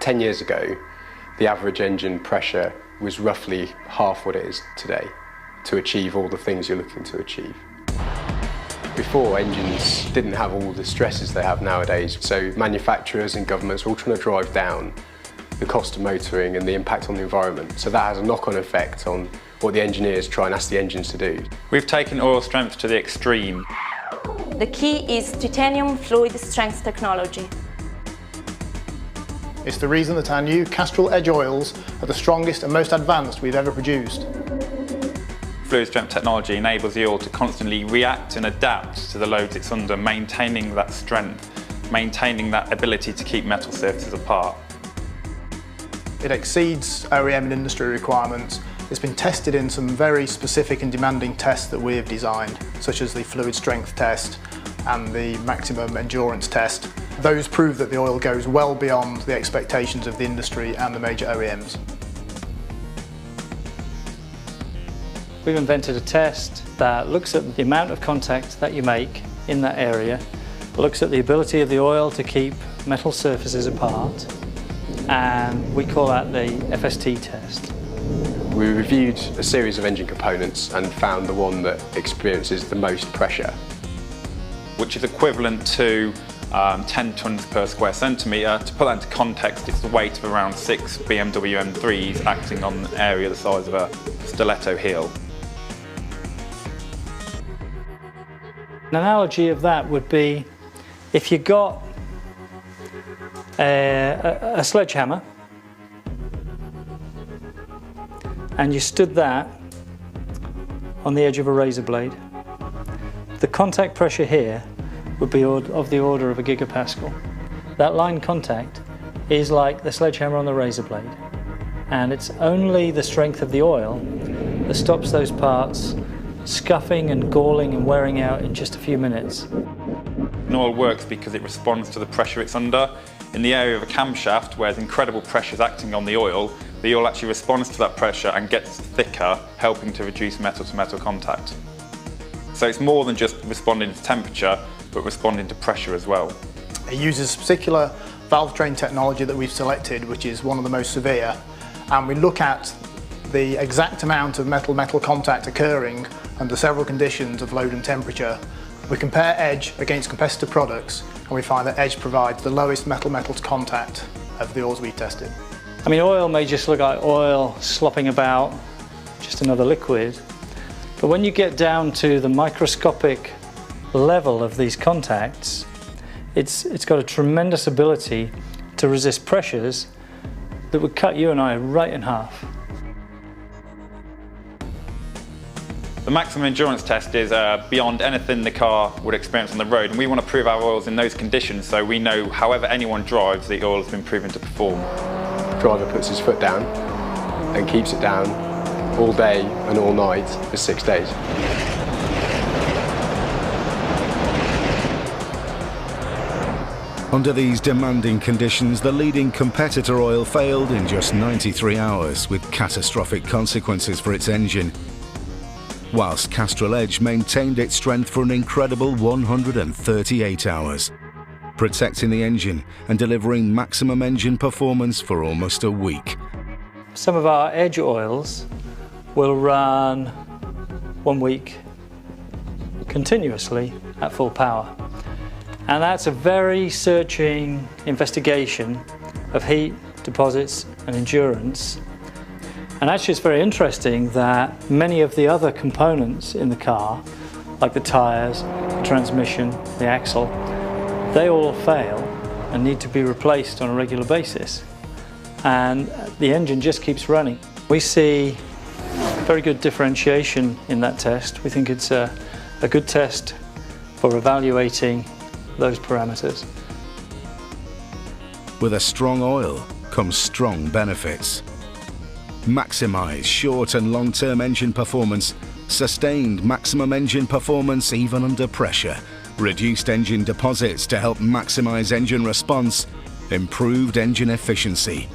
10 years ago, the average engine pressure was roughly half what it is today to achieve all the things you're looking to achieve. Before, engines didn't have all the stresses they have nowadays, so manufacturers and governments are all trying to drive down the cost of motoring and the impact on the environment. So that has a knock-on effect on what the engineers try and ask the engines to do. We've taken oil strength to the extreme. The key is titanium fluid strength technology. It's the reason that our new Castrol EDGE oils are the strongest and most advanced we've ever produced. Fluid strength technology enables the oil to constantly react and adapt to the loads it's under, maintaining that strength, maintaining that ability to keep metal surfaces apart. It exceeds OEM and industry requirements. It's been tested in some very specific and demanding tests that we have designed, such as the fluid strength test and the maximum endurance test. Those prove that the oil goes well beyond the expectations of the industry and the major OEMs. We've invented a test that looks at the amount of contact that you make in that area, looks at the ability of the oil to keep metal surfaces apart, and we call that the FST test. We reviewed a series of engine components and found the one that experiences the most pressure, which is equivalent to 10 tons per square centimetre. To put that into context, it's the weight of around 6 BMW M3s acting on an area the size of a stiletto heel. An analogy of that would be if you got a sledgehammer and you stood that on the edge of a razor blade, the contact pressure here would be of the order of a gigapascal. That line contact is like the sledgehammer on the razor blade, and it's only the strength of the oil that stops those parts scuffing and galling and wearing out in just a few minutes. An oil works because it responds to the pressure it's under. In the area of a camshaft, where there's incredible pressures acting on the oil actually responds to that pressure and gets thicker, helping to reduce metal-to-metal contact. So it's more than just responding to temperature, but responding to pressure as well. It uses particular valve train technology that we've selected, which is one of the most severe, and we look at the exact amount of metal-metal contact occurring under several conditions of load and temperature. We compare EDGE against competitor products, and we find that EDGE provides the lowest metal-metal contact of the oils we've tested. I mean, oil may just look like oil slopping about, just another liquid, but when you get down to the microscopic level of these contacts, it's got a tremendous ability to resist pressures that would cut you and I right in half. The maximum endurance test is beyond anything the car would experience on the road, and we want to prove our oils in those conditions so we know however anyone drives, the oil has been proven to perform. the driver puts his foot down and keeps it down all day and all night for 6 days. Under these demanding conditions, the leading competitor oil failed in just 93 hours, with catastrophic consequences for its engine, whilst Castrol EDGE maintained its strength for an incredible 138 hours, protecting the engine and delivering maximum engine performance for almost a week. Some of our EDGE oils will run 1 week continuously at full power. And that's a very searching investigation of heat, deposits and endurance. And actually it's very interesting that many of the other components in the car, like the tyres, the transmission, the axle, they all fail and need to be replaced on a regular basis. And the engine just keeps running. We see very good differentiation in that test. We think it's a good test for evaluating those parameters. With a strong oil comes strong benefits. Maximize short and long-term engine performance, sustained maximum engine performance even under pressure, reduced engine deposits to help maximize engine response, improved engine efficiency.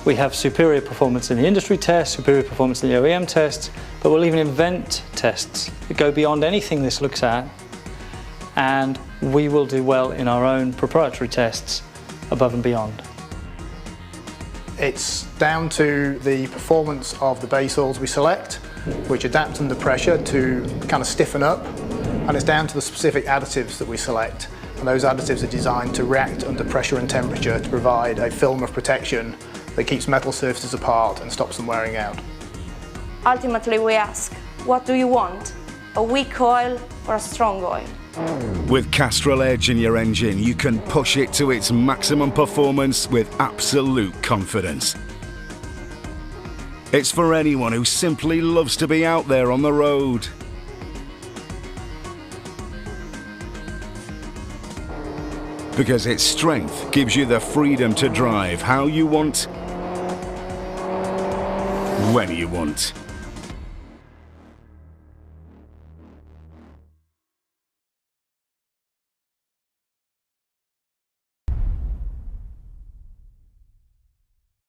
We have superior performance in the industry tests, superior performance in the OEM tests, but we'll even invent tests that go beyond anything this looks at, and we will do well in our own proprietary tests above and beyond? It's down to the performance of the base oils we select, which adapt under pressure to kind of stiffen up, and it's down to the specific additives that we select. And those additives are designed to react under pressure and temperature to provide a film of protection that keeps metal surfaces apart and stops them wearing out. Ultimately, we ask, what do you want? A weak oil or a strong oil? With Castrol EDGE in your engine, you can push it to its maximum performance with absolute confidence. It's for anyone who simply loves to be out there on the road. Because its strength gives you the freedom to drive how you want, when you want.